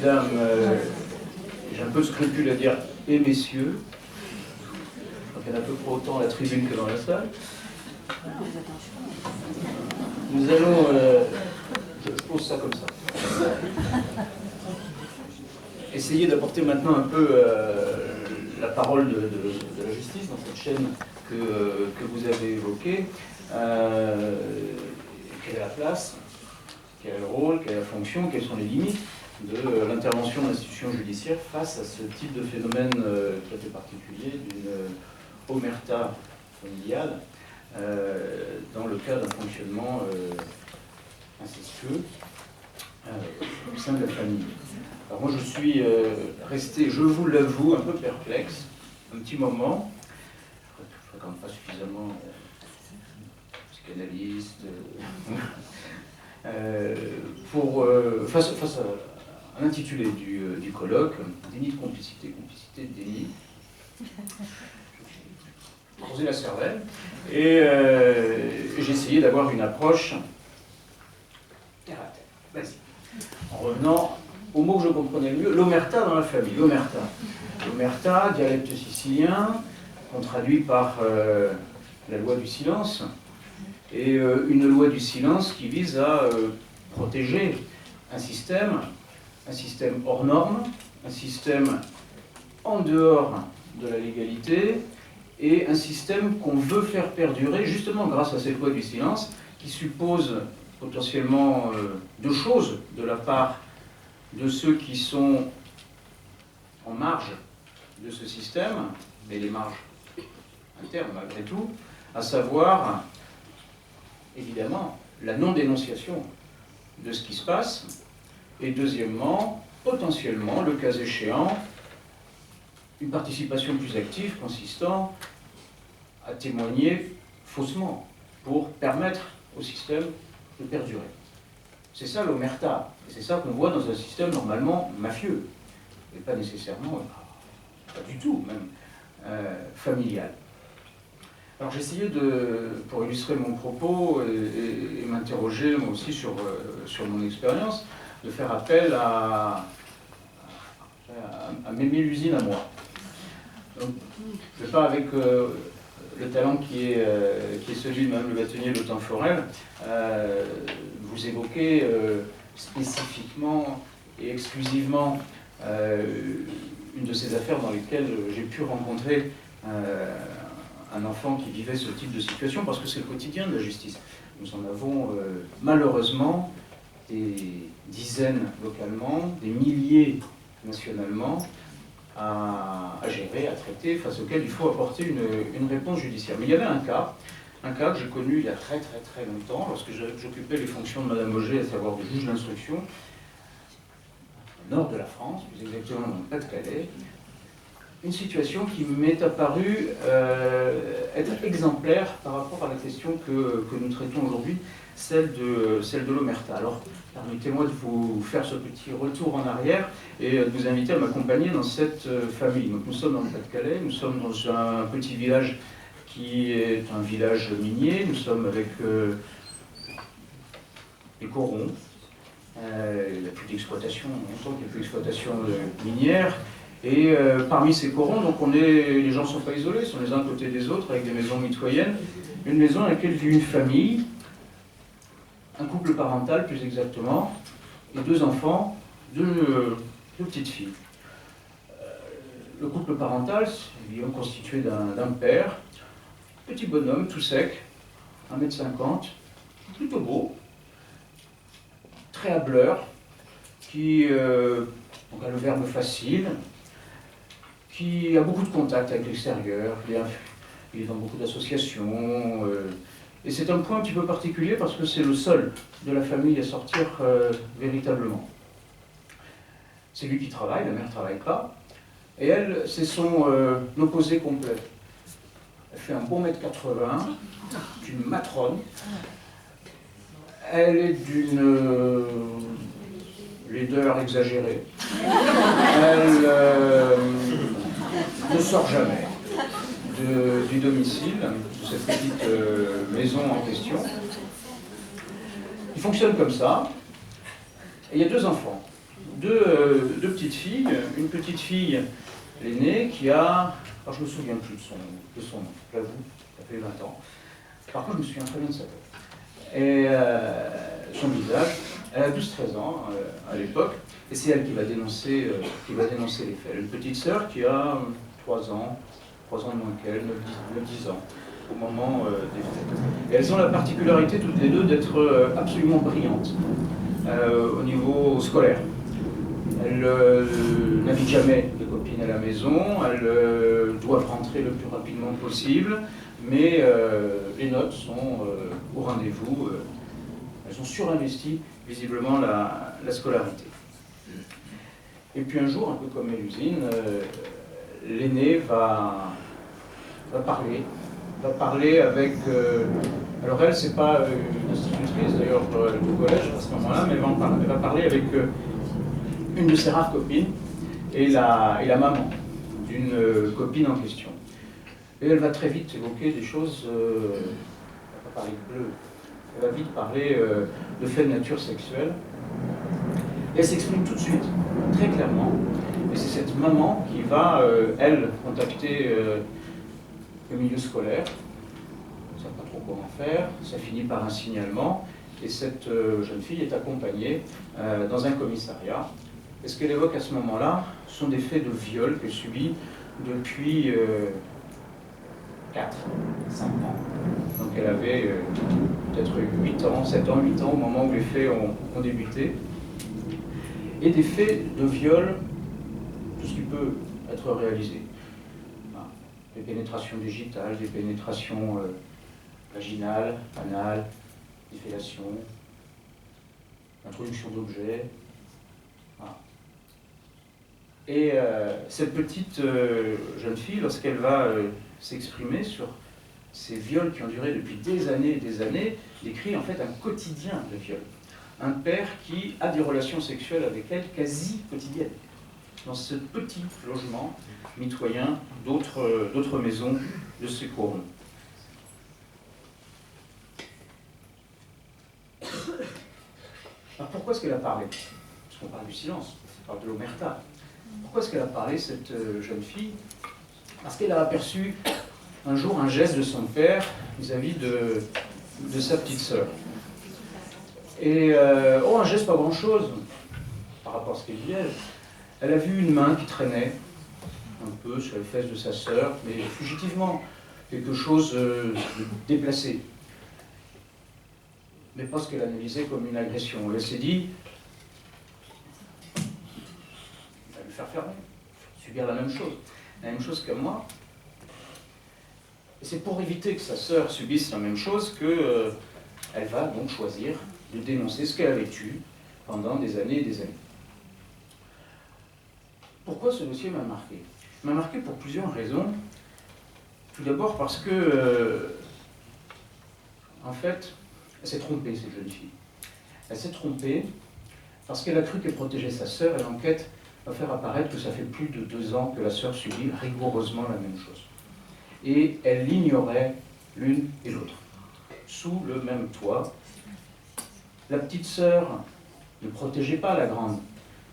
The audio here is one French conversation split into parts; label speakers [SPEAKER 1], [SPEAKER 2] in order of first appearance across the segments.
[SPEAKER 1] mesdames, j'ai un peu de scrupule à dire et messieurs. Donc il y en a à peu près autant à la tribune que dans la salle. Nous allons, je pose ça comme ça, essayer d'apporter maintenant un peu la parole de la justice dans cette chaîne que vous avez évoquée. Quelle est la place, quel est le rôle, quelle est la fonction, quelles sont les limites de l'intervention de l'institution judiciaire face à ce type de phénomène tout à fait particulier d'une omerta familiale dans le cas d'un fonctionnement incestueux au sein de la famille. Alors moi je suis resté, je vous l'avoue, un peu perplexe, un petit moment. Je ne fréquente pas suffisamment psychanalyste face à l'intitulé du colloque, déni de complicité, complicité de déni. J'ai posé la cervelle et j'ai essayé d'avoir une approche terre à terre, basique. En revenant au mot que je comprenais le mieux, l'omerta dans la famille. L'omerta, dialecte sicilien, qu'on traduit par la loi du silence, et une loi du silence qui vise à protéger un système hors norme, un système en dehors de la légalité, et un système qu'on veut faire perdurer justement grâce à cette loi du silence, qui suppose potentiellement deux choses de la part de ceux qui sont en marge de ce système, mais les marges internes malgré tout, à savoir évidemment la non-dénonciation de ce qui se passe, et deuxièmement, potentiellement, le cas échéant, une participation plus active consistant à témoigner faussement pour permettre au système de perdurer. C'est ça l'omerta, et c'est ça qu'on voit dans un système normalement mafieux, et pas nécessairement, pas du tout même, familial. Alors j'ai essayé pour illustrer mon propos et m'interroger moi aussi sur mon expérience, de faire appel à mes usines à moi. Donc, je ne vais pas avec le talent qui est celui de Mme Le Bâtonnier, le temps Forel, vous évoquer spécifiquement et exclusivement une de ces affaires dans lesquelles j'ai pu rencontrer un enfant qui vivait ce type de situation, parce que c'est le quotidien de la justice. Nous en avons malheureusement des dizaines localement, des milliers nationalement, à gérer, à traiter, face auquel il faut apporter une réponse judiciaire. Mais il y avait un cas que j'ai connu il y a très longtemps, lorsque j'occupais les fonctions de Madame Auger, à savoir de juge d'instruction, au nord de la France, plus exactement dans le Pas-de-Calais, une situation qui m'est apparue être exemplaire par rapport à la question que nous traitons aujourd'hui, celle de l'omerta. Alors, permettez-moi de vous faire ce petit retour en arrière et de vous inviter à m'accompagner dans cette famille. Donc, nous sommes dans le Pas-de-Calais, nous sommes dans un petit village qui est un village minier, nous sommes avec les corons. Il n'y a plus d'exploitation, longtemps qu'il n'y a plus d'exploitation minière. Et parmi ces corons, donc les gens ne sont pas isolés, ils sont les uns à côté des autres, avec des maisons mitoyennes. Une maison dans laquelle vit une famille, un couple parental plus exactement, et deux enfants, deux petites filles. Le couple parental, c'est constitué d'un père, petit bonhomme, tout sec, 1m50, plutôt beau, très hableur, qui donc a le verbe facile, qui a beaucoup de contacts avec l'extérieur, il est dans beaucoup d'associations, et c'est un point un petit peu particulier parce que c'est le seul de la famille à sortir véritablement. C'est lui qui travaille, la mère ne travaille pas, et elle, c'est son opposé complet. Elle fait un bon 1m80, une matrone, elle est d'une laideur exagérée, elle ne sort jamais du domicile, de cette petite maison en question. Il fonctionne comme ça, et il y a deux enfants. deux petites filles. Une petite fille, l'aînée, qui a... Alors je ne me souviens plus de son nom, j'avoue, ça fait 20 ans. Par contre, je me souviens très bien de sa tête. Et son visage, elle a 12-13 ans à l'époque, et c'est elle qui va dénoncer les faits. Une petite sœur qui a 3 ans de moins qu'elle, 9-10 ans, au moment des faits. Et elles ont la particularité toutes les deux d'être absolument brillantes au niveau scolaire. Elles n'invitent jamais de copines à la maison, elles doivent rentrer le plus rapidement possible, mais les notes sont au rendez-vous. Elles ont surinvesti visiblement la scolarité. Et puis un jour, un peu comme Mélusine, l'aînée va parler avec... alors elle, c'est pas une institutrice d'ailleurs au collège à ce moment-là, mais elle va parler avec une de ses rares copines et la maman d'une copine en question. Et elle va très vite évoquer des choses... elle va pas parler de bleu, elle va vite parler de faits de nature sexuelle. Et elle s'exprime tout de suite, très clairement. Et c'est cette maman qui va, elle, contacter le milieu scolaire. Elle ne sait pas trop comment faire. Ça finit par un signalement. Et cette jeune fille est accompagnée dans un commissariat. Et ce qu'elle évoque à ce moment-là sont des faits de viol qu'elle subit depuis 4, 5 ans. Donc elle avait peut-être 8 ans, 7 ans, 8 ans au moment où les faits ont débuté. Et des faits de viol, tout ce qui peut être réalisé. Des pénétrations digitales, des pénétrations vaginales, anales, des fellations, introduction d'objets. Voilà. Et cette petite jeune fille, lorsqu'elle va s'exprimer sur ces viols qui ont duré depuis des années et des années, décrit en fait un quotidien de viol. Un père qui a des relations sexuelles avec elle quasi quotidiennes, dans ce petit logement mitoyen d'autres maisons de Secours. Alors pourquoi est-ce qu'elle a parlé? Parce qu'on parle du silence, on parle de l'omerta. Pourquoi est-ce qu'elle a parlé, cette jeune fille? Parce qu'elle a aperçu un jour un geste de son père vis-à-vis de sa petite sœur. Et un geste pas grand-chose par rapport à ce qu'elle vivait. Elle a vu une main qui traînait un peu sur les fesses de sa sœur, mais fugitivement, quelque chose de déplacé. Mais pas ce qu'elle analysait comme une agression. Elle s'est dit, elle va lui faire fermer, subir la même chose que moi. Et c'est pour éviter que sa sœur subisse la même chose qu'elle va donc choisir de dénoncer ce qu'elle avait eu pendant des années et des années. Pourquoi ce dossier m'a marqué? Il m'a marqué pour plusieurs raisons. Tout d'abord parce que, en fait, elle s'est trompée, cette jeune fille. Elle s'est trompée parce qu'elle a cru qu'elle protégeait sa sœur, et l'enquête va faire apparaître que ça fait plus de 2 ans que la sœur subit rigoureusement la même chose. Et elle l'ignorait l'une et l'autre, sous le même toit. La petite sœur ne protégeait pas la grande,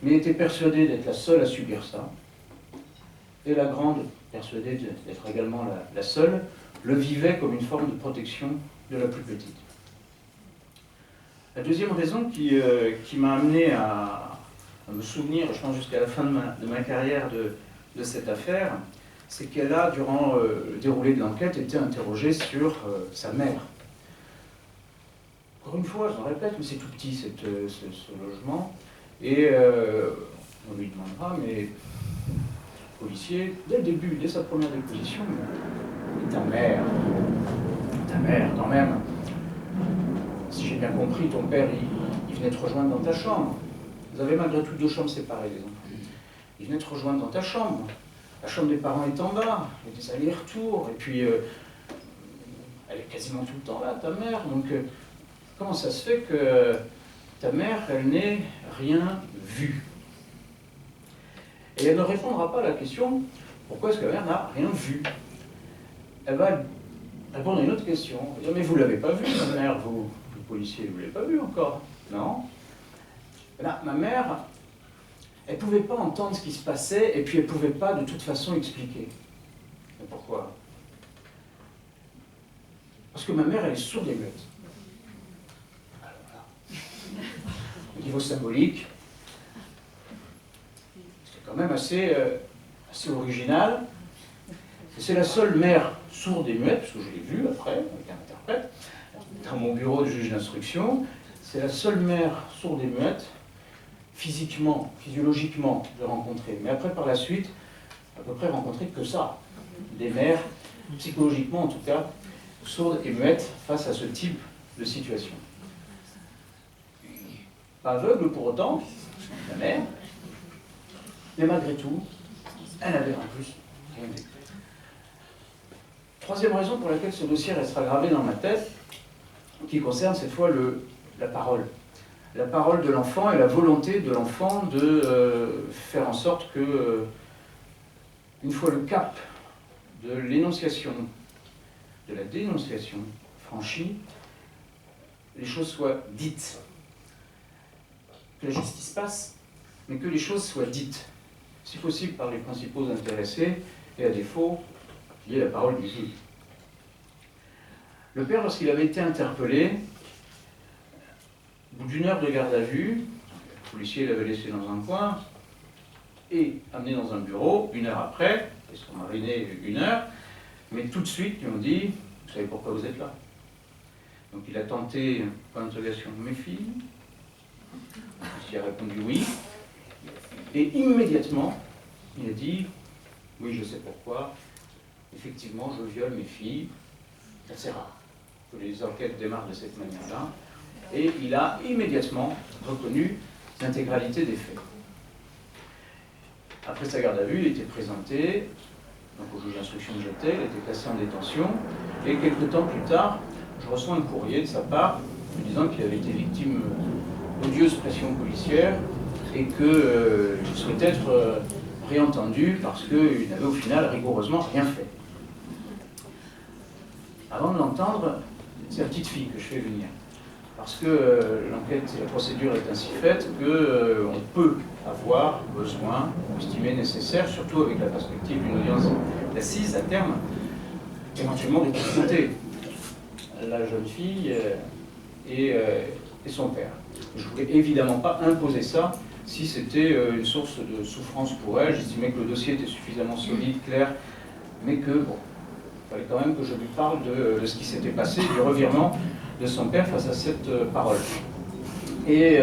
[SPEAKER 1] mais était persuadée d'être la seule à subir ça. Et la grande, persuadée d'être également la seule, le vivait comme une forme de protection de la plus petite. La deuxième raison qui m'a amené à me souvenir, je pense jusqu'à la fin de ma carrière de cette affaire, c'est qu'elle a, durant le déroulé de l'enquête, été interrogée sur sa mère. Encore une fois, je le répète, mais c'est tout petit ce logement, et on lui demandera, mais le policier, dès le début, dès sa première déposition, ta mère quand même, si j'ai bien compris, ton père, il venait te rejoindre dans ta chambre. Vous avez malgré tout 2 chambres séparées, les enfants. Il venait te rejoindre dans ta chambre. La chambre des parents est en bas, il y a des allers-retours, et puis elle est quasiment tout le temps là, ta mère. Donc comment ça se fait que ta mère, elle n'ait rien vu? Et elle ne répondra pas à la question, pourquoi est-ce que la mère n'a rien vu? Elle va répondre à une autre question. Elle va dire, mais vous ne l'avez pas vu, ma mère, vous, le policier, vous ne l'avez pas vu encore? Non. Là, ma mère elle ne pouvait pas entendre ce qui se passait, et puis elle ne pouvait pas de toute façon expliquer. Et pourquoi? Parce que ma mère, elle est sourde et muette. Alors là, au niveau symbolique, c'est quand même assez original. C'est la seule mère sourde et muette, parce que je l'ai vue après, avec un interprète, dans mon bureau de juge d'instruction. C'est la seule mère sourde et muette, physiquement, physiologiquement, de rencontrer. Mais après, par la suite, à peu près rencontrer que ça. Des mères, psychologiquement en tout cas, sourdes et muettes face à ce type de situation. Pas aveugle pour autant, la mère, mais malgré tout, elle avait en plus rien vu. Troisième raison pour laquelle ce dossier restera gravé dans ma tête, qui concerne cette fois la parole. La parole de l'enfant et la volonté de l'enfant de faire en sorte que, une fois le cap de l'énonciation, de la dénonciation franchi, les choses soient dites. Que la justice passe, mais que les choses soient dites, si possible par les principaux intéressés, et à défaut, qu'il y ait la parole du juge. Le père, lorsqu'il avait été interpellé, au bout d'1 heure de garde à vue, le policier l'avait laissé dans un coin, et amené dans un bureau, 1 heure après, ils sont marinés 1 heure, mais tout de suite, ils lui ont dit, vous savez pourquoi vous êtes là? Donc il a tenté, par interrogation, mes filles. Il a répondu oui. Et immédiatement, il a dit, oui, je sais pourquoi. Effectivement, je viole mes filles. C'est assez rare que les enquêtes démarrent de cette manière-là. Et il a immédiatement reconnu l'intégralité des faits. Après sa garde à vue, il était présenté donc au juge d'instruction que j'étais, il a été placé en détention. Et quelques temps plus tard, je reçois un courrier de sa part me disant qu'il avait été victime d'odieuses pressions policières et qu'il souhaitait être réentendu parce qu'il n'avait au final rigoureusement rien fait. Avant de l'entendre, c'est la petite fille que je fais venir. Parce que l'enquête et la procédure est ainsi faite qu'on peut avoir besoin, estimé nécessaire, surtout avec la perspective d'une audience d'assises à terme, éventuellement de confronter la jeune fille et son père. Je ne voulais évidemment pas imposer ça si c'était une source de souffrance pour elle. J'estimais que le dossier était suffisamment solide, clair, mais que, bon, il fallait quand même que je lui parle de ce qui s'était passé, du revirement de son père face à cette parole. Et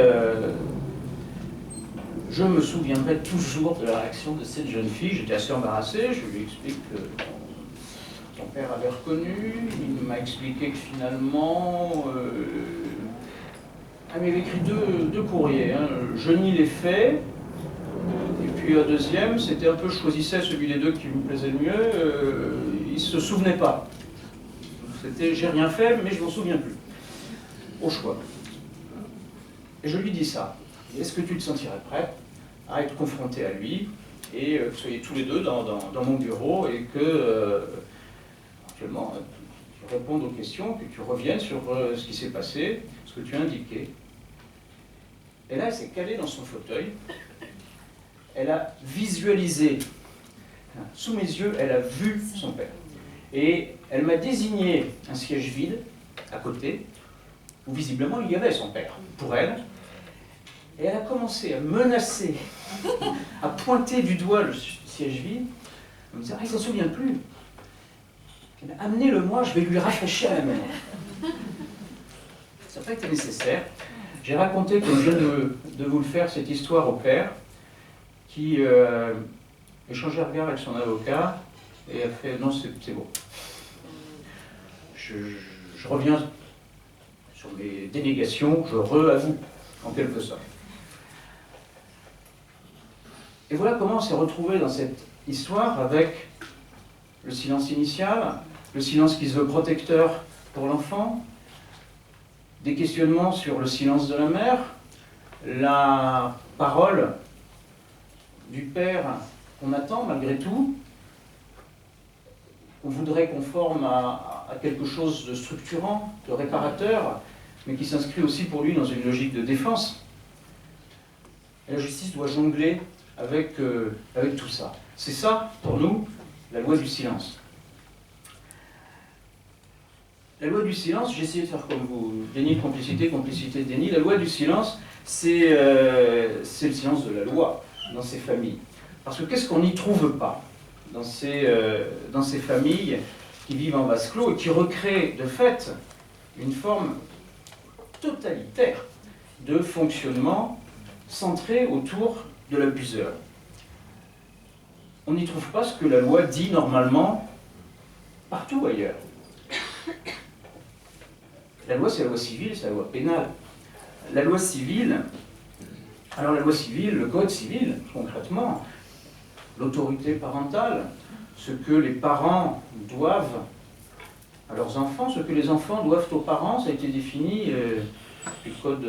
[SPEAKER 1] je me souviendrai toujours de la réaction de cette jeune fille. J'étais assez embarrassé, je lui explique que son père avait reconnu, il m'a expliqué que finalement, elle m'avait écrit deux courriers. Hein. Je nie les faits, et puis un deuxième, c'était un peu, je choisissais celui des deux qui me plaisait le mieux, il ne se souvenait pas. C'était, j'ai rien fait, mais je m'en souviens plus. Au choix. Et je lui dis ça. Est-ce que tu te sentirais prêt à être confronté à lui et que vous soyez tous les deux dans mon bureau et que, actuellement, tu répondes aux questions, que tu reviennes sur ce qui s'est passé, ce que tu as indiqué. Et là, elle s'est calée dans son fauteuil. Elle a visualisé, sous mes yeux, elle a vu son père. Et elle m'a désigné un siège vide, à côté, où visiblement il y avait son père, pour elle. Et elle a commencé à menacer, à pointer du doigt le siège vide, en me disant « Ah, il ne s'en souvient plus. Amenez-le-moi, je vais lui rafraîchir la mémoire. » Ça n'a pas été nécessaire. J'ai raconté, comme je viens de vous le faire, cette histoire au père, qui échangeait un regard avec son avocat et a fait « Non, c'est bon. » Je reviens sur mes dénégations, je re-avoue, en quelque sorte. Et voilà comment on s'est retrouvé dans cette histoire avec le silence initial, le silence qui se veut protecteur pour l'enfant, des questionnements sur le silence de la mère, la parole du père qu'on attend malgré tout, qu'on voudrait conforme à quelque chose de structurant, de réparateur, mais qui s'inscrit aussi pour lui dans une logique de défense. Et la justice doit jongler avec tout ça. C'est ça, pour nous, la loi du silence. La loi du silence, j'ai essayé de faire comme vous, déni de complicité, complicité de déni. La loi du silence, c'est le silence de la loi dans ces familles. Parce que qu'est-ce qu'on n'y trouve pas dans ces familles qui vivent en vase clos et qui recréent de fait une forme totalitaire de fonctionnement centré autour de l'abuseur. On n'y trouve pas ce que la loi dit normalement partout ailleurs. La loi, c'est la loi civile, c'est la loi pénale. La loi civile, alors la loi civile, le code civil, concrètement, l'autorité parentale, ce que les parents doivent à leurs enfants, ce que les enfants doivent aux parents, ça a été défini du code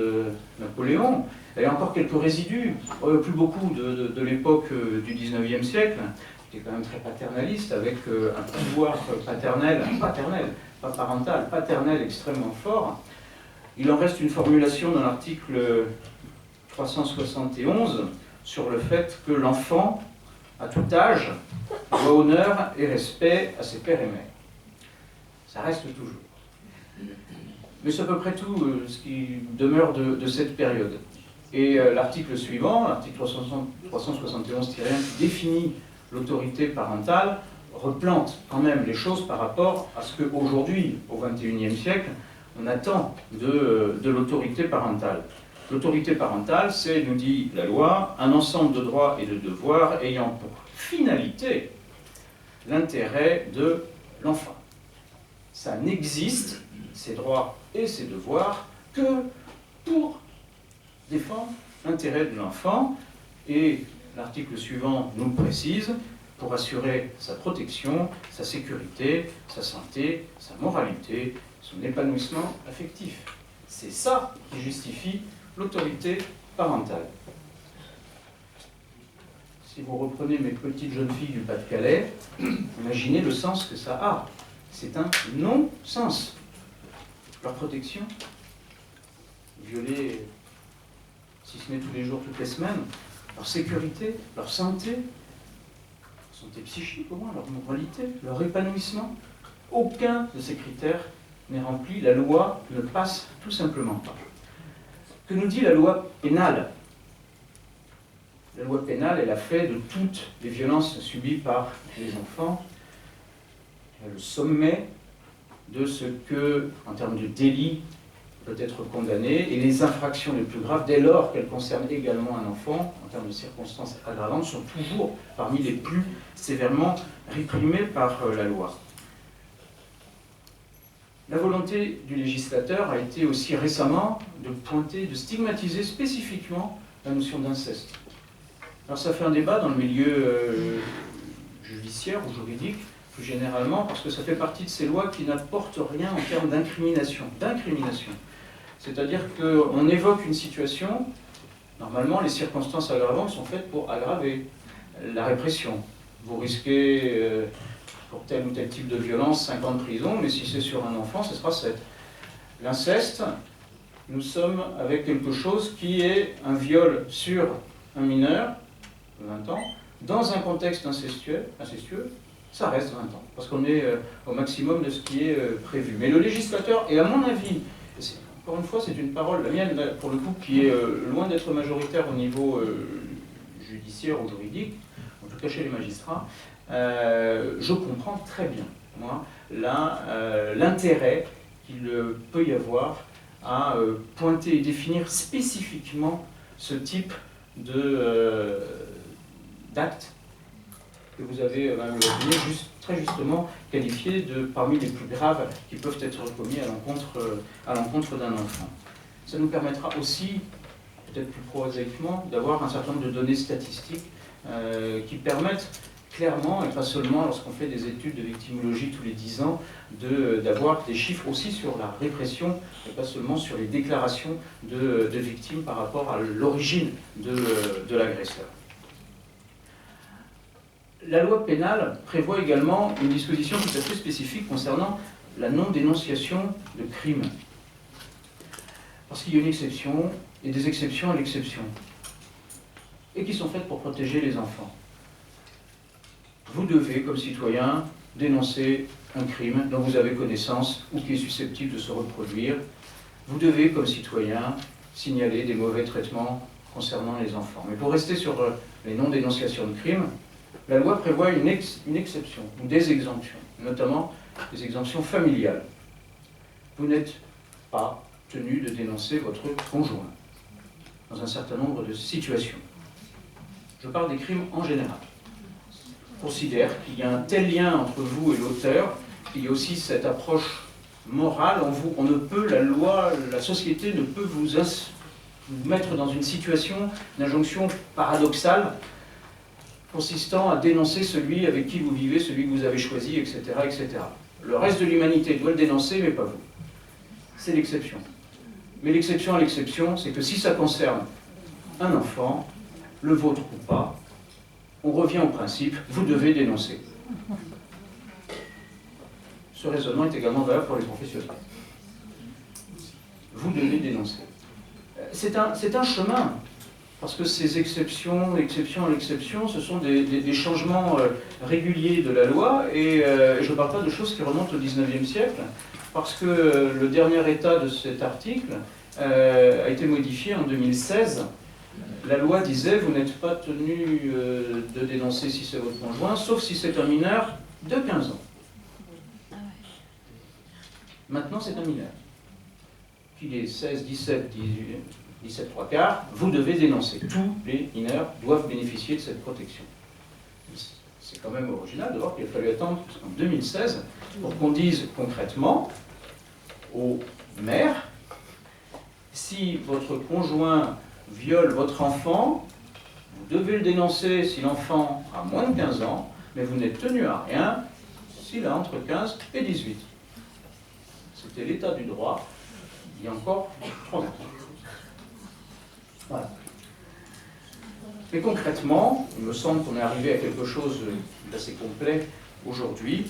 [SPEAKER 1] Napoléon. Il y a encore quelques résidus, plus beaucoup de l'époque du 19e siècle, qui était quand même très paternaliste, avec un pouvoir paternel, pas parental, paternel extrêmement fort. Il en reste une formulation dans l'article 371 sur le fait que l'enfant, à tout âge, doit honneur et respect à ses pères et mères. Ça reste toujours. Mais c'est à peu près tout ce qui demeure de cette période. Et l'article suivant, l'article 371-1, qui définit l'autorité parentale, replante quand même les choses par rapport à ce qu'aujourd'hui, au XXIe siècle, on attend de l'autorité parentale. L'autorité parentale, c'est, nous dit la loi, un ensemble de droits et de devoirs ayant pour finalité l'intérêt de l'enfant. Ça n'existe, ces droits et ces devoirs, que pour défendre l'intérêt de l'enfant, et l'article suivant nous le précise, pour assurer sa protection, sa sécurité, sa santé, sa moralité, son épanouissement affectif. C'est ça qui justifie l'autorité parentale. Si vous reprenez mes petites jeunes filles du Pas-de-Calais, imaginez le sens que ça a. C'est un non-sens. Leur protection, violée, si ce n'est tous les jours, toutes les semaines, leur sécurité, leur santé psychique au moins, leur moralité, leur épanouissement, aucun de ces critères n'est rempli. La loi ne passe tout simplement pas. Que nous dit la loi pénale? La loi pénale, elle a fait de toutes les violences subies par les enfants le sommet de ce que, en termes de délit, peut être condamné, et les infractions les plus graves, dès lors qu'elles concernent également un enfant, en termes de circonstances aggravantes, sont toujours parmi les plus sévèrement réprimées par la loi. La volonté du législateur a été aussi récemment de pointer, de stigmatiser spécifiquement la notion d'inceste. Alors ça fait un débat dans le milieu judiciaire ou juridique, plus généralement, parce que ça fait partie de ces lois qui n'apportent rien en termes d'incrimination. C'est-à-dire qu'on évoque une situation, normalement les circonstances aggravantes sont faites pour aggraver la répression. Vous risquez, pour tel ou tel type de violence, 5 ans de prison, mais si c'est sur un enfant, ce sera 7. L'inceste, nous sommes avec quelque chose qui est un viol sur un mineur, 20 ans, dans un contexte incestueux, ça reste 20 ans, parce qu'on est au maximum de ce qui est prévu. Mais le législateur, et à mon avis, encore une fois, c'est une parole, la mienne, pour le coup, qui est loin d'être majoritaire au niveau judiciaire ou juridique, en tout cas chez les magistrats, je comprends très bien, moi, l'intérêt qu'il peut y avoir à pointer et définir spécifiquement ce type d'actes que vous avez, Mme Le très justement qualifié de parmi les plus graves qui peuvent être commis à l'encontre d'un enfant. Ça nous permettra aussi, peut-être plus prosaïquement, d'avoir un certain nombre de données statistiques qui permettent clairement, et pas seulement lorsqu'on fait des études de victimologie tous les 10 ans, d'avoir des chiffres aussi sur la répression, et pas seulement sur les déclarations de victimes par rapport à l'origine de l'agresseur. La loi pénale prévoit également une disposition tout à fait spécifique concernant la non-dénonciation de crimes. Parce qu'il y a une exception, et des exceptions à l'exception. et qui sont faites pour protéger les enfants. Vous devez, comme citoyen, dénoncer un crime dont vous avez connaissance ou qui est susceptible de se reproduire. Vous devez, comme citoyen, signaler des mauvais traitements concernant les enfants. Mais pour rester sur les non-dénonciations de crimes, la loi prévoit une exception ou des exemptions, notamment des exemptions familiales. Vous n'êtes pas tenu de dénoncer votre conjoint dans un certain nombre de situations. Je parle des crimes en général. Je considère qu'il y a un tel lien entre vous et l'auteur, qu'il y a aussi cette approche morale. On ne peut, la loi, la société ne peut vous mettre dans une situation d'injonction paradoxale consistant à dénoncer celui avec qui vous vivez, celui que vous avez choisi, etc., etc. Le reste de l'humanité doit le dénoncer, mais pas vous. C'est l'exception. Mais l'exception à l'exception, c'est que si ça concerne un enfant, le vôtre ou pas, on revient au principe, vous devez dénoncer. Ce raisonnement est également valable pour les professionnels. Vous devez dénoncer. C'est un chemin, parce que ces exceptions, l'exception à l'exception, ce sont des changements réguliers de la loi, et je ne parle pas de choses qui remontent au XIXe siècle, parce que le dernier état de cet article a été modifié en 2016. La loi disait, vous n'êtes pas tenu de dénoncer si c'est votre conjoint, sauf si c'est un mineur de 15 ans. Maintenant, c'est un mineur. Qu'il ait 16, 17, 18, 17, 3/4, vous devez dénoncer. Tous les mineurs doivent bénéficier de cette protection. C'est quand même original de voir qu'il a fallu attendre jusqu'en 2016 pour qu'on dise concrètement aux mères, si votre conjoint viole votre enfant, vous devez le dénoncer si l'enfant a moins de 15 ans, mais vous n'êtes tenu à rien s'il a entre 15 et 18. C'était l'état du droit il y a encore 3 ans. Voilà. Mais concrètement, il me semble qu'on est arrivé à quelque chose d'assez complet aujourd'hui.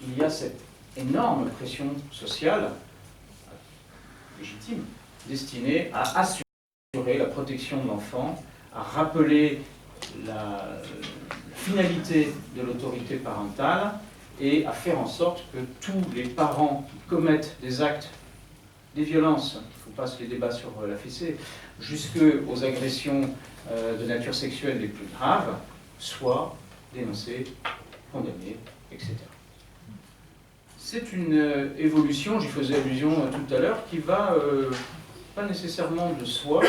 [SPEAKER 1] Il y a cette énorme pression sociale, légitime, destinée à assurer la protection de l'enfant, à rappeler la finalité de l'autorité parentale et à faire en sorte que tous les parents qui commettent des actes, des violences, il ne faut pas se les débats sur la fessée, jusqu'aux agressions de nature sexuelle les plus graves, soient dénoncés, condamnés, etc. C'est une évolution, j'y faisais allusion tout à l'heure, qui va pas nécessairement de soi.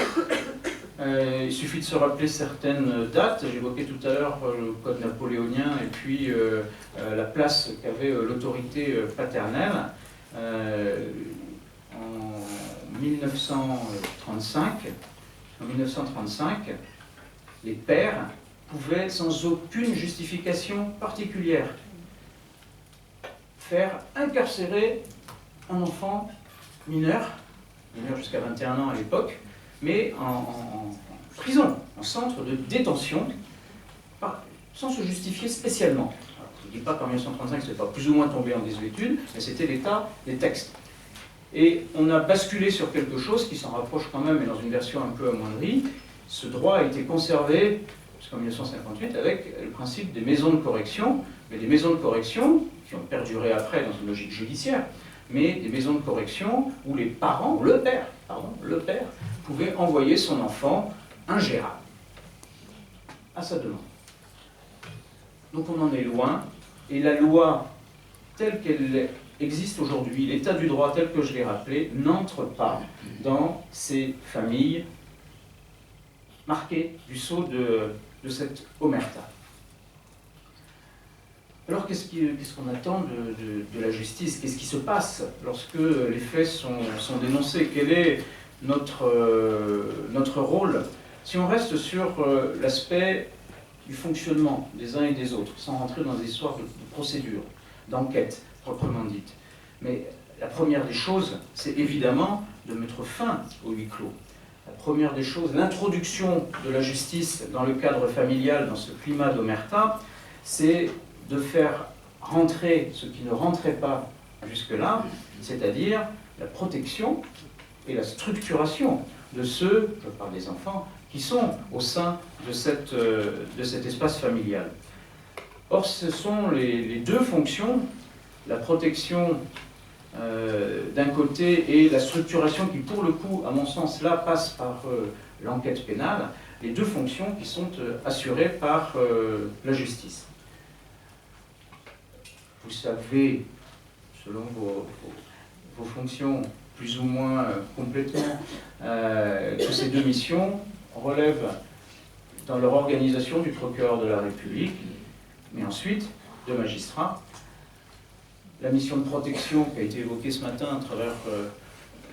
[SPEAKER 1] Il suffit de se rappeler certaines dates. J'évoquais tout à l'heure le code napoléonien et puis la place qu'avait l'autorité paternelle. En 1935, les pères pouvaient, sans aucune justification particulière, faire incarcérer un enfant mineur jusqu'à 21 ans à l'époque, mais en prison, en centre de détention, sans se justifier spécialement. Alors, je ne dis pas qu'en 1935, ce n'est pas plus ou moins tombé en désuétude, mais c'était l'état des textes. Et on a basculé sur quelque chose qui s'en rapproche quand même, mais dans une version un peu amoindrie. Ce droit a été conservé jusqu'en 1958 avec le principe des maisons de correction, mais des maisons de correction qui ont perduré après dans une logique judiciaire, mais des maisons de correction où les parents, le père, pouvait envoyer son enfant ingérable à sa demande. Donc on en est loin, et la loi telle qu'elle existe aujourd'hui, l'état du droit tel que je l'ai rappelé, n'entre pas dans ces familles marquées du sceau de cette omerta. Alors qu'est-ce qu'on attend de la justice? Qu'est-ce qui se passe lorsque les faits sont dénoncés? Quel est notre rôle? Si on reste sur l'aspect du fonctionnement des uns et des autres, sans rentrer dans des histoires de procédure, d'enquête proprement dite, mais la première des choses, c'est évidemment de mettre fin au huis clos. La première des choses, l'introduction de la justice dans le cadre familial, dans ce climat d'omerta, c'est de faire rentrer ce qui ne rentrait pas jusque-là, c'est-à-dire la protection et la structuration de ceux, je parle des enfants, qui sont au sein de cet espace familial. Or, ce sont les deux fonctions, la protection d'un côté et la structuration qui, pour le coup, à mon sens, là, passe par l'enquête pénale, les deux fonctions qui sont assurées par la justice. Vous savez, selon vos fonctions plus ou moins complètement, que ces deux missions relèvent dans leur organisation du procureur de la République, mais ensuite de magistrats. La mission de protection qui a été évoquée ce matin à travers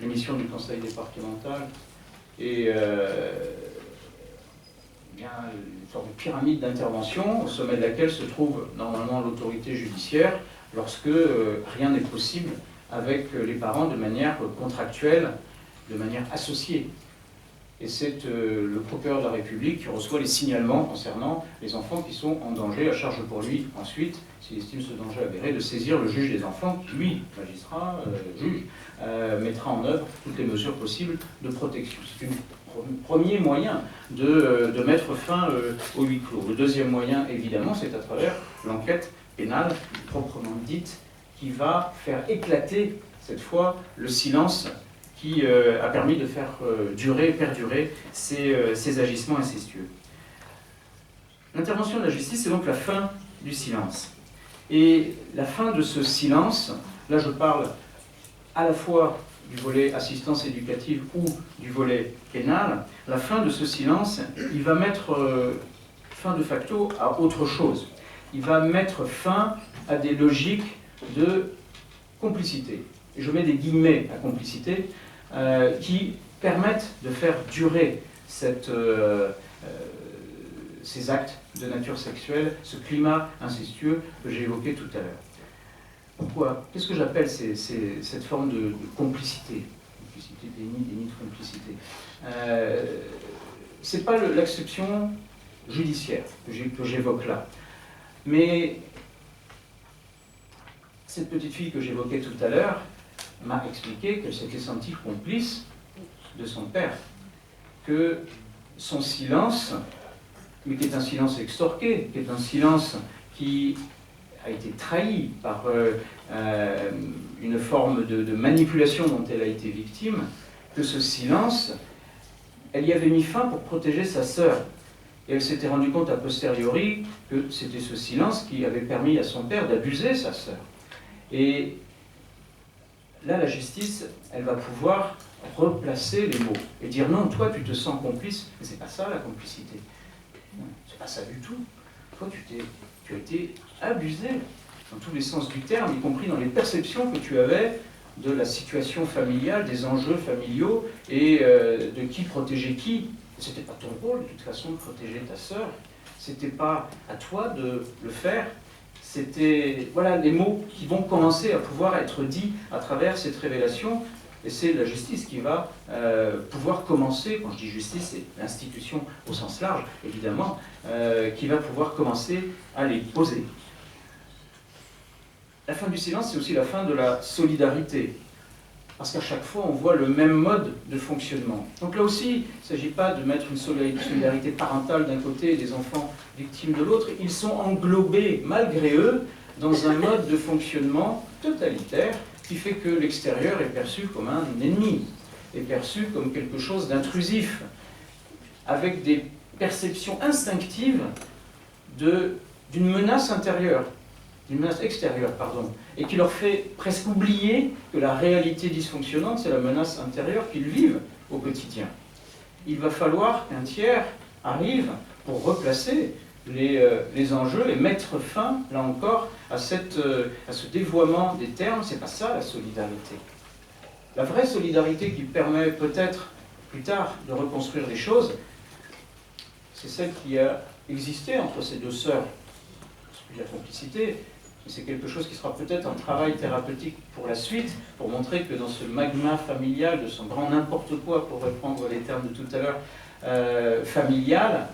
[SPEAKER 1] l'émission du Conseil départemental et bien, une sorte de pyramide d'intervention au sommet de laquelle se trouve normalement l'autorité judiciaire lorsque rien n'est possible avec les parents de manière contractuelle, de manière associée. Et c'est le procureur de la République qui reçoit les signalements concernant les enfants qui sont en danger, à charge pour lui ensuite, s'il estime ce danger avéré, de saisir le juge des enfants qui, lui, magistrat, juge, mettra en œuvre toutes les mesures possibles de protection. C'est un premier moyen de mettre fin au huis clos. Le deuxième moyen, évidemment, c'est à travers l'enquête pénale proprement dite, qui va faire éclater, cette fois, le silence qui a permis de faire perdurer ces agissements incestueux. L'intervention de la justice, c'est donc la fin du silence. Et la fin de ce silence, là je parle à la fois du volet assistance éducative ou du volet pénal, la fin de ce silence, il va mettre fin de facto à autre chose. Il va mettre fin à des logiques de complicité. Et je mets des guillemets à complicité, qui permettent de faire durer ces actes de nature sexuelle, ce climat incestueux que j'ai évoqué tout à l'heure. Pourquoi? Qu'est-ce que j'appelle cette forme de complicité? Complicité, déni de complicité. Ce n'est pas l'acception judiciaire que j'évoque là. Mais cette petite fille que j'évoquais tout à l'heure m'a expliqué qu'elle s'était sentie complice de son père, que son silence, mais qui est un silence extorqué, qui est un silence qui a été trahi par une forme de manipulation dont elle a été victime, que ce silence, elle y avait mis fin pour protéger sa sœur. Et elle s'était rendue compte a posteriori que c'était ce silence qui avait permis à son père d'abuser sa sœur. Et là, la justice, elle va pouvoir replacer les mots et dire non, toi, tu te sens complice, mais c'est pas ça la complicité. C'est pas ça du tout. Toi, tu as été abusé dans tous les sens du terme, y compris dans les perceptions que tu avais de la situation familiale, des enjeux familiaux et de qui protéger qui. C'était pas ton rôle, de toute façon, de protéger ta sœur. C'était pas à toi de le faire. C'était, voilà, les mots qui vont commencer à pouvoir être dits à travers cette révélation. Et c'est la justice qui va pouvoir commencer, quand je dis justice, c'est l'institution au sens large, évidemment, qui va pouvoir commencer à les poser. La fin du silence, c'est aussi la fin de la solidarité. Parce qu'à chaque fois, on voit le même mode de fonctionnement. Donc là aussi, il ne s'agit pas de mettre une solidarité parentale d'un côté et des enfants victimes de l'autre. Ils sont englobés, malgré eux, dans un mode de fonctionnement totalitaire qui fait que l'extérieur est perçu comme un ennemi, est perçu comme quelque chose d'intrusif, avec des perceptions instinctives d'une menace intérieure. D'une menace extérieure, pardon, et qui leur fait presque oublier que la réalité dysfonctionnante, c'est la menace intérieure qu'ils vivent au quotidien. Il va falloir qu'un tiers arrive pour replacer les enjeux et mettre fin, là encore, à ce dévoiement des termes. C'est pas ça la solidarité. La vraie solidarité qui permet peut-être plus tard de reconstruire les choses, c'est celle qui a existé entre ces deux sœurs. La complicité, c'est quelque chose qui sera peut-être un travail thérapeutique pour la suite, pour montrer que dans ce magma familial, de son grand n'importe quoi, pour reprendre les termes de tout à l'heure, familial,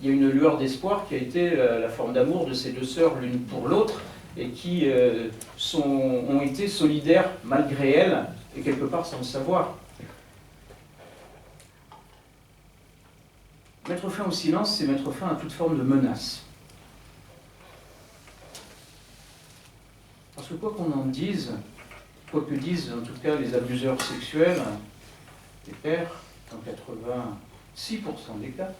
[SPEAKER 1] il y a une lueur d'espoir qui a été la forme d'amour de ces deux sœurs l'une pour l'autre, et qui ont été solidaires malgré elles, et quelque part sans le savoir. Mettre fin au silence, c'est mettre fin à toute forme de menace. Parce que quoi qu'on en dise, quoi que disent en tout cas les abuseurs sexuels, les pères, dans 86% des cas,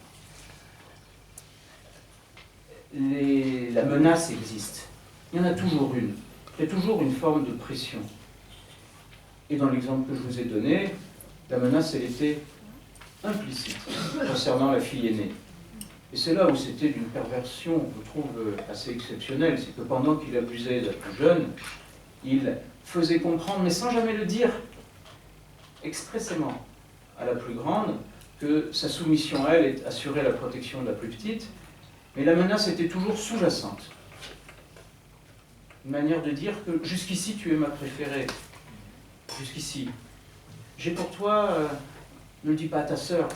[SPEAKER 1] la menace existe. Il y en a toujours une. Il y a toujours une forme de pression. Et dans l'exemple que je vous ai donné, la menace, elle était implicite concernant la fille aînée. Et c'est là où c'était d'une perversion, je trouve, assez exceptionnelle. C'est que pendant qu'il abusait de la plus jeune, il faisait comprendre, mais sans jamais le dire expressément à la plus grande, que sa soumission à elle assurait la protection de la plus petite, mais la menace était toujours sous-jacente. Une manière de dire que jusqu'ici tu es ma préférée, jusqu'ici. J'ai pour toi, ne le dis pas à ta sœur,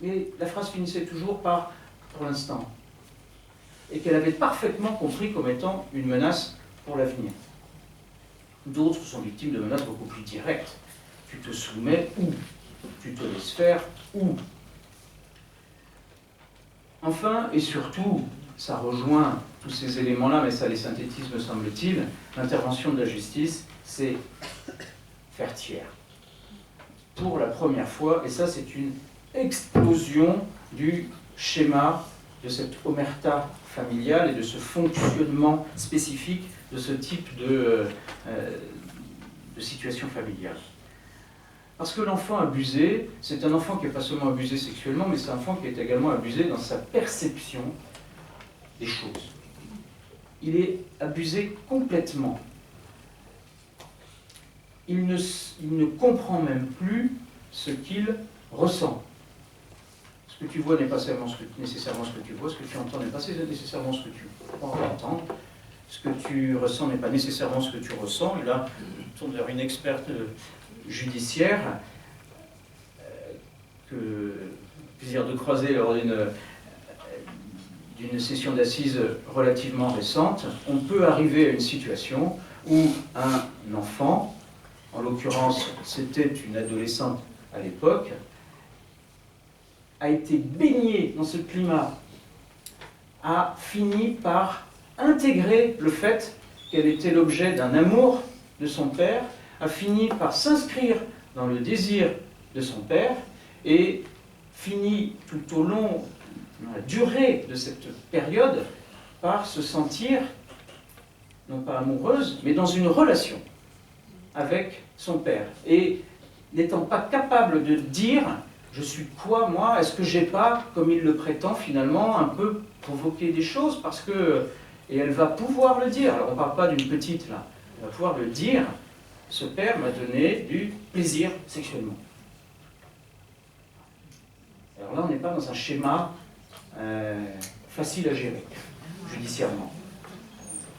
[SPEAKER 1] mais la phrase finissait toujours par « pour l'instant », et qu'elle avait parfaitement compris comme étant une menace pour l'avenir. D'autres sont victimes de menaces beaucoup plus directes. Tu te soumets ou tu te laisses faire ou. Enfin, et surtout, ça rejoint tous ces éléments-là, mais ça les synthétise, me semble-t-il, l'intervention de la justice, c'est faire tiers. Pour la première fois, et ça c'est une explosion du schéma de cette omerta familiale et de ce fonctionnement spécifique de ce type de situation familiale. Parce que l'enfant abusé, c'est un enfant qui n'est pas seulement abusé sexuellement, mais c'est un enfant qui est également abusé dans sa perception des choses. Il est abusé complètement. Il ne comprend même plus ce qu'il ressent. Ce que tu vois n'est pas nécessairement ce que tu vois, ce que tu entends n'est pas nécessairement ce que tu entends, ce que tu ressens n'est pas nécessairement ce que tu ressens. Et là, je tourne vers une experte judiciaire que plaisir de croiser lors d'une session d'assises relativement récente. On peut arriver à une situation où un enfant, en l'occurrence c'était une adolescente à l'époque, a été baigné dans ce climat, a fini par intégrer le fait qu'elle était l'objet d'un amour de son père, a fini par s'inscrire dans le désir de son père et finit tout au long, dans la durée de cette période, par se sentir, non pas amoureuse, mais dans une relation avec son père. Et n'étant pas capable de dire « je suis quoi, moi ? Est-ce que j'ai pas, comme il le prétend finalement, un peu provoqué des choses ?» Parce que, et elle va pouvoir le dire, alors on ne parle pas d'une petite là, elle va pouvoir le dire, ce père m'a donné du plaisir sexuellement. Alors là, on n'est pas dans un schéma facile à gérer, judiciairement.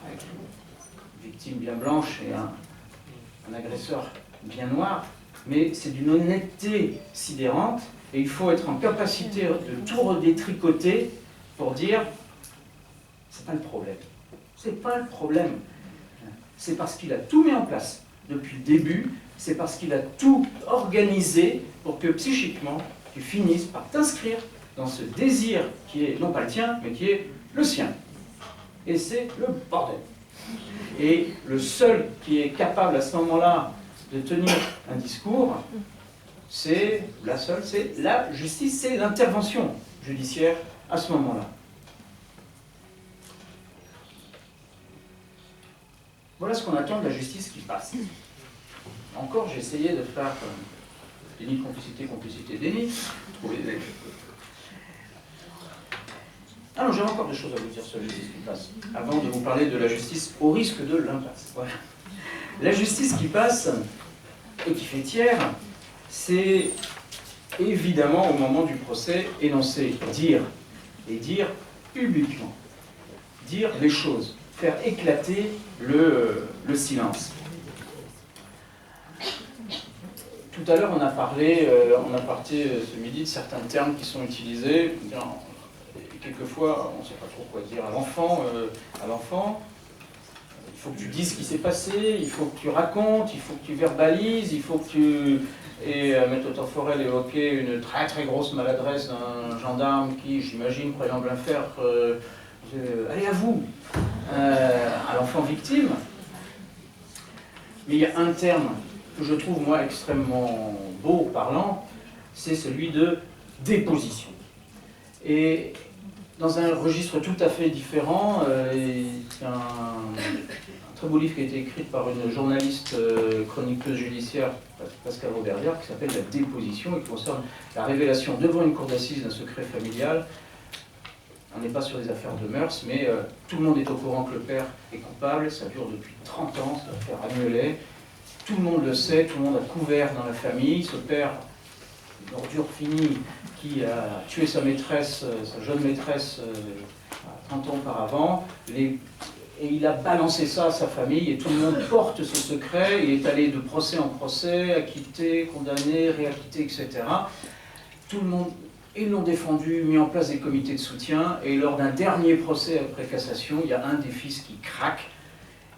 [SPEAKER 1] Avec une victime bien blanche et un agresseur bien noir, mais c'est d'une honnêteté sidérante, et il faut être en capacité de tout redétricoter pour dire c'est pas le problème. C'est pas le problème. C'est parce qu'il a tout mis en place depuis le début, c'est parce qu'il a tout organisé pour que psychiquement tu finisses par t'inscrire dans ce désir qui est non pas le tien, mais qui est le sien. Et c'est le bordel. Et le seul qui est capable à ce moment-là de tenir un discours, c'est la seule, c'est la justice, c'est l'intervention judiciaire à ce moment-là. Voilà ce qu'on attend de la justice qui passe. Encore, j'ai essayé de faire déni de complicité, complicité, déni, trouver des... Alors, j'ai encore des choses à vous dire sur la justice qui passe, avant de vous parler de la justice au risque de l'impasse. Voilà. La justice qui passe et qui fait tiers, c'est évidemment au moment du procès énoncer, dire, et dire publiquement, dire les choses, faire éclater le silence. Tout à l'heure, on a parlé ce midi de certains termes qui sont utilisés. Quelquefois, on ne sait pas trop quoi dire à l'enfant. il faut que tu dises ce qui s'est passé, il faut que tu racontes, il faut que tu verbalises, il faut que tu... Et Maître Forel évoquait une très très grosse maladresse d'un gendarme qui, j'imagine, croyant bien faire, allez à vous, à l'enfant victime. Mais il y a un terme que je trouve, moi, extrêmement beau, parlant, c'est celui de déposition. Et dans un registre tout à fait différent, c'est un très beau livre qui a été écrit par une journaliste chroniqueuse judiciaire, Pascal Auberdière, qui s'appelle La déposition et qui concerne la révélation devant une cour d'assises d'un secret familial. On n'est pas sur des affaires de mœurs, mais tout le monde est au courant que le père est coupable, ça dure depuis 30 ans, c'est l'affaire Agnelet. Tout le monde le sait, tout le monde a couvert dans la famille. Ce père, une ordure finie, qui a tué sa maîtresse, sa jeune maîtresse, 30 ans auparavant, et il a balancé ça à sa famille, et tout le monde porte ce secret. Il est allé de procès en procès, acquitté, condamné, réacquitté, etc. Tout le monde... Ils l'ont défendu, mis en place des comités de soutien, et lors d'un dernier procès après cassation, il y a un des fils qui craque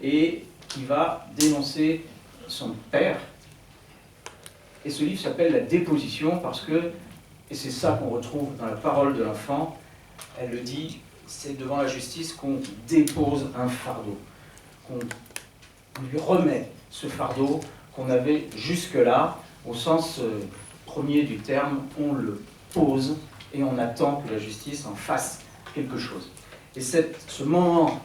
[SPEAKER 1] et qui va dénoncer son père. Et ce livre s'appelle La déposition parce que, et c'est ça qu'on retrouve dans la parole de l'enfant, elle le dit, c'est devant la justice qu'on dépose un fardeau, qu'on lui remet ce fardeau qu'on avait jusque-là, au sens premier du terme, on le pose et on attend que la justice en fasse quelque chose. Et ce moment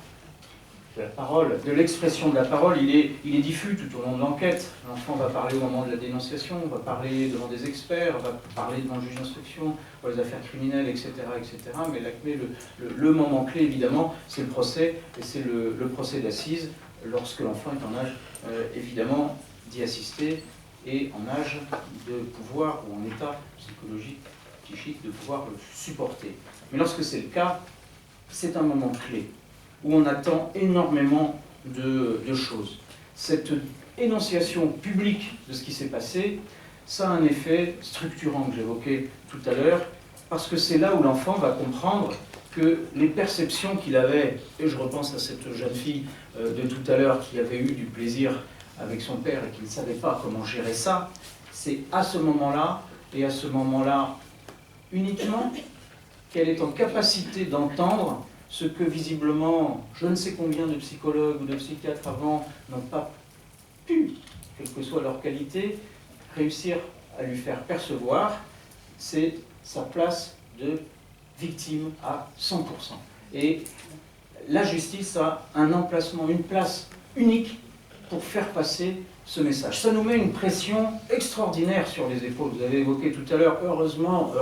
[SPEAKER 1] de la parole, de l'expression de la parole, il est diffus tout au long de l'enquête. L'enfant va parler au moment de la dénonciation, va parler devant des experts, va parler devant le juge d'instruction, pour les affaires criminelles, etc. etc. Mais le moment clé, évidemment, c'est le procès, et c'est le procès d'assises, lorsque l'enfant est en âge, évidemment, d'y assister, et en âge de pouvoir, ou en état psychologique, psychique, de pouvoir le supporter. Mais lorsque c'est le cas, c'est un moment clé, où on attend énormément de choses. Cette énonciation publique de ce qui s'est passé, ça a un effet structurant que j'évoquais tout à l'heure, parce que c'est là où l'enfant va comprendre que les perceptions qu'il avait, et je repense à cette jeune fille de tout à l'heure qui avait eu du plaisir avec son père et qui ne savait pas comment gérer ça, c'est à ce moment-là, et à ce moment-là uniquement, qu'elle est en capacité d'entendre ce que visiblement, je ne sais combien de psychologues ou de psychiatres avant n'ont pas pu, quelle que soit leur qualité, réussir à lui faire percevoir, c'est sa place de victime à 100%. Et la justice a un emplacement, une place unique pour faire passer ce message. Ça nous met une pression extraordinaire sur les épaules. Vous avez évoqué tout à l'heure, heureusement,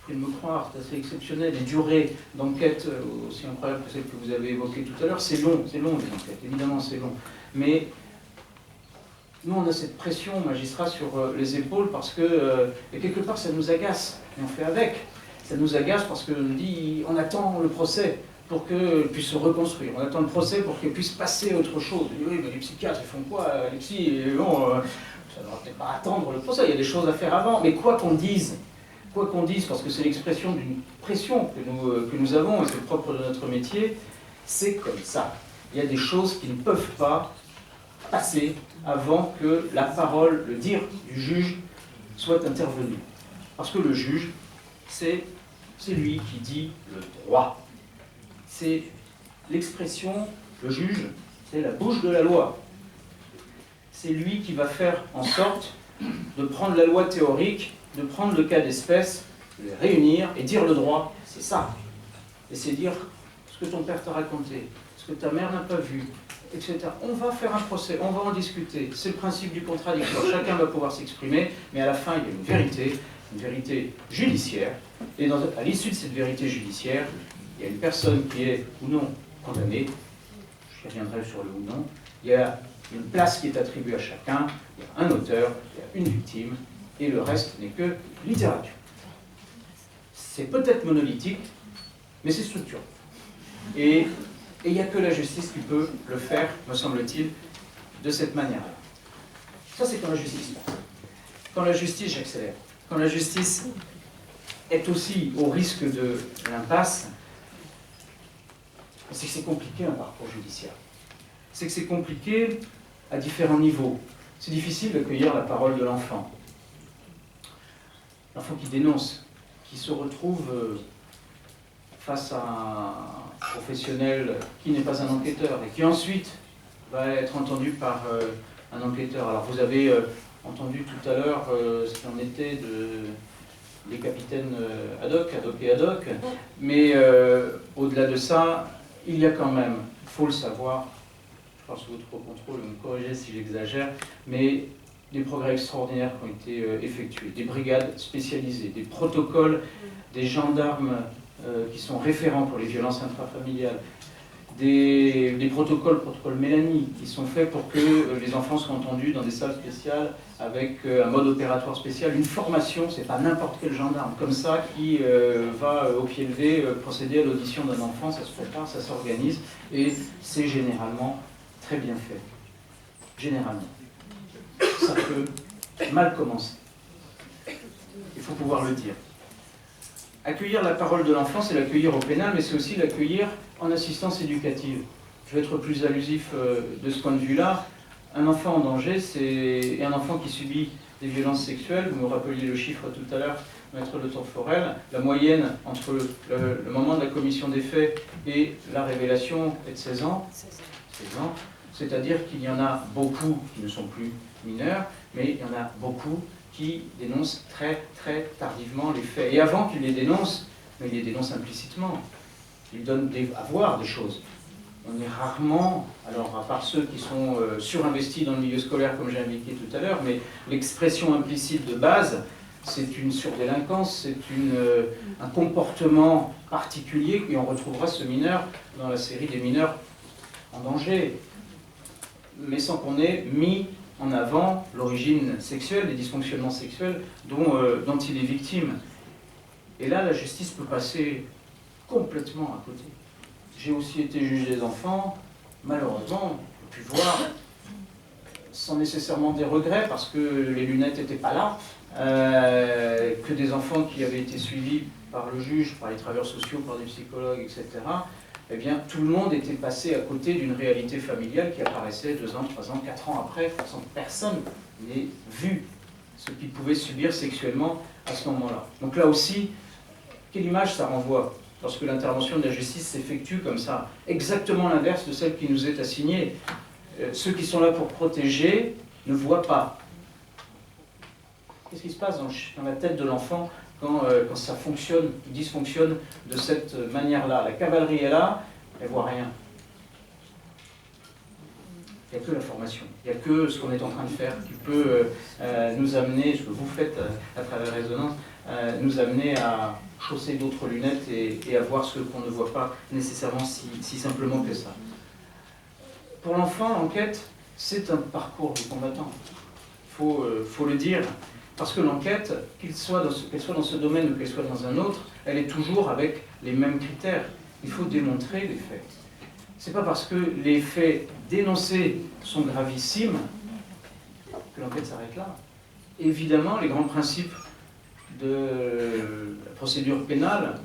[SPEAKER 1] de me croire, c'est assez exceptionnel, les durées d'enquête aussi incroyables que celles que vous avez évoquées tout à l'heure, c'est long les enquêtes, évidemment c'est long. Mais nous on a cette pression, magistrat, sur les épaules parce que, et quelque part ça nous agace, et on fait avec. Ça nous agace parce qu'on nous dit, on attend le procès pour qu'elle puisse se reconstruire, on attend le procès pour qu'elle puisse passer à autre chose. Et oui, mais les psychiatres, ils font quoi, Alexis? Et bon, ça ne devrait peut-être pas attendre le procès, il y a des choses à faire avant, mais quoi qu'on dise, parce que c'est l'expression d'une pression que nous avons, et c'est propre de notre métier, c'est comme ça. Il y a des choses qui ne peuvent pas passer avant que la parole, le dire du juge soit intervenu. Parce que le juge, c'est lui qui dit le droit. C'est l'expression, le juge, c'est la bouche de la loi. C'est lui qui va faire en sorte de prendre la loi théorique, de prendre le cas d'espèce, de les réunir et dire le droit, c'est ça. Et c'est dire ce que ton père t'a raconté, ce que ta mère n'a pas vu, etc. On va faire un procès, on va en discuter. C'est le principe du contradictoire. Chacun va pouvoir s'exprimer, mais à la fin, il y a une vérité judiciaire. Et à l'issue de cette vérité judiciaire, il y a une personne qui est ou non condamnée, je reviendrai sur le ou non, il y a une place qui est attribuée à chacun, il y a un auteur, il y a une victime, et le reste n'est que littérature. C'est peut-être monolithique, mais c'est structurant. Et il n'y a que la justice qui peut le faire, me semble-t-il, de cette manière-là. Ça, c'est quand la justice passe. Quand la justice, j'accélère, quand la justice est aussi au risque de l'impasse, c'est que c'est compliqué un parcours judiciaire. c'est que c'est compliqué à différents niveaux. C'est difficile d'accueillir la parole de l'enfant. L'enfant qui dénonce, qui se retrouve face à un professionnel qui n'est pas un enquêteur et qui ensuite va être entendu par un enquêteur. Alors vous avez entendu tout à l'heure ce qu'il en était des capitaines ad hoc et ad hoc, mais au-delà de ça, il y a quand même, il faut le savoir, je parle sous votre contrôle, me corrigez si j'exagère, mais des progrès extraordinaires qui ont été effectués, des brigades spécialisées, des protocoles, des gendarmes qui sont référents pour les violences intrafamiliales, des protocoles Mélanie, qui sont faits pour que les enfants soient entendus dans des salles spéciales avec un mode opératoire spécial, une formation, c'est pas n'importe quel gendarme comme ça qui va au pied levé procéder à l'audition d'un enfant, ça se prépare, ça s'organise, et c'est généralement très bien fait. Généralement. Ça peut mal commencer. Il faut pouvoir le dire. Accueillir la parole de l'enfant, c'est l'accueillir au pénal, mais c'est aussi l'accueillir en assistance éducative. Je vais être plus allusif de ce point de vue-là. Un enfant en danger, et un enfant qui subit des violences sexuelles, vous me rappeliez le chiffre tout à l'heure, maître Le Tourforel, la moyenne entre le moment de la commission des faits et la révélation est de 16 ans. 16 ans. C'est-à-dire qu'il y en a beaucoup qui ne sont plus mineurs, mais il y en a beaucoup qui dénoncent très très tardivement les faits. Et avant qu'ils les dénoncent, mais ils les dénoncent implicitement. Ils donnent à voir des choses. On est rarement, alors à part ceux qui sont surinvestis dans le milieu scolaire comme j'ai indiqué tout à l'heure, mais l'expression implicite de base, c'est une surdélinquance, c'est un comportement particulier, et on retrouvera ce mineur dans la série des mineurs en danger, mais sans qu'on ait mis en avant l'origine sexuelle, les dysfonctionnements sexuels dont il est victime. Et là, la justice peut passer complètement à côté. J'ai aussi été juge des enfants, malheureusement, j'ai pu voir, sans nécessairement des regrets, parce que les lunettes n'étaient pas là, que des enfants qui avaient été suivis par le juge, par les travailleurs sociaux, par des psychologues, etc., eh bien, tout le monde était passé à côté d'une réalité familiale qui apparaissait 2 ans, 3 ans, 4 ans après, sans que personne n'ait vu ce qu'ils pouvaient subir sexuellement à ce moment-là. Donc là aussi, quelle image ça renvoie lorsque l'intervention de la justice s'effectue comme ça? Exactement l'inverse de celle qui nous est assignée. Ceux qui sont là pour protéger ne voient pas. Qu'est-ce qui se passe dans la tête de l'enfant quand ça fonctionne, dysfonctionne de cette manière-là? La cavalerie est là, elle ne voit rien. Il n'y a que la formation, il n'y a que ce qu'on est en train de faire qui peut nous amener, ce que vous faites à travers Résonance, nous amener à chausser d'autres lunettes et à voir ce qu'on ne voit pas nécessairement si simplement que ça. Pour l'enfant, l'enquête, c'est un parcours du combattant. Il faut le dire. Parce que l'enquête, qu'elle soit dans ce domaine ou qu'elle soit dans un autre, elle est toujours avec les mêmes critères. Il faut démontrer les faits. Ce n'est pas parce que les faits dénoncés sont gravissimes que l'enquête s'arrête là. Évidemment, les grands principes de la procédure pénale,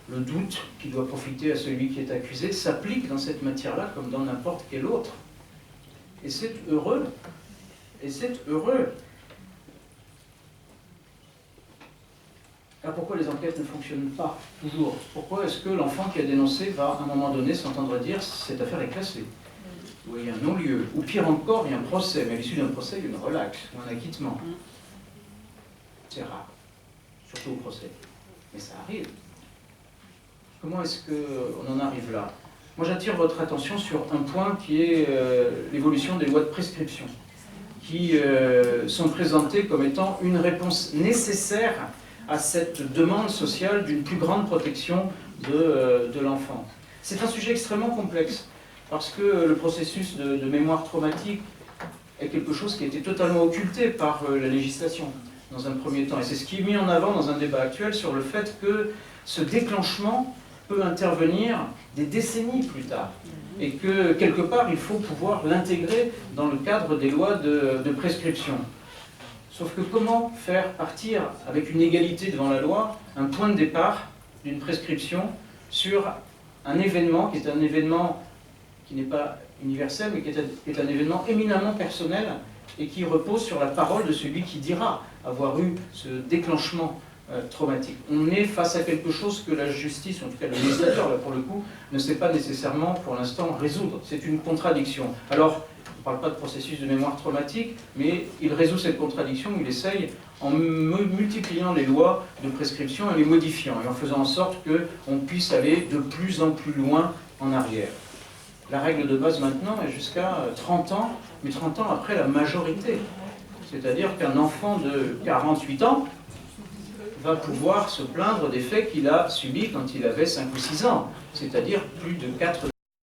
[SPEAKER 1] le doute qui doit profiter à celui qui est accusé, s'applique dans cette matière-là comme dans n'importe quelle autre. Et c'est heureux. Et c'est heureux. Alors pourquoi les enquêtes ne fonctionnent pas toujours? Pourquoi est-ce que l'enfant qui a dénoncé va à un moment donné s'entendre dire cette affaire est classée? Ou il y a un non-lieu, ou pire encore, il y a un procès, mais à l'issue d'un procès, il y a une relaxe, ou un acquittement. C'est rare, surtout au procès. Mais ça arrive. Comment est-ce qu'on en arrive là? Moi j'attire votre attention sur un point qui est l'évolution des lois de prescription, qui sont présentées comme étant une réponse nécessaire à cette demande sociale d'une plus grande protection de l'enfant. C'est un sujet extrêmement complexe, parce que le processus de mémoire traumatique est quelque chose qui a été totalement occulté par la législation, dans un premier temps. Et c'est ce qui est mis en avant dans un débat actuel sur le fait que ce déclenchement peut intervenir des décennies plus tard, et que, quelque part, il faut pouvoir l'intégrer dans le cadre des lois de prescription. Sauf que comment faire partir, avec une égalité devant la loi, un point de départ d'une prescription sur un événement qui est un événement qui n'est pas universel, mais qui est un événement éminemment personnel et qui repose sur la parole de celui qui dira avoir eu ce déclenchement traumatique. On est face à quelque chose que la justice, en tout cas le législateur, là pour le coup, ne sait pas nécessairement pour l'instant résoudre. C'est une contradiction. Alors, on ne parle pas de processus de mémoire traumatique, mais il résout cette contradiction, il essaye, en multipliant les lois de prescription et les modifiant, et en faisant en sorte qu'on puisse aller de plus en plus loin en arrière. La règle de base maintenant est jusqu'à 30 ans, mais 30 ans après la majorité. C'est-à-dire qu'un enfant de 48 ans va pouvoir se plaindre des faits qu'il a subis quand il avait 5 ou 6 ans, c'est-à-dire plus de 4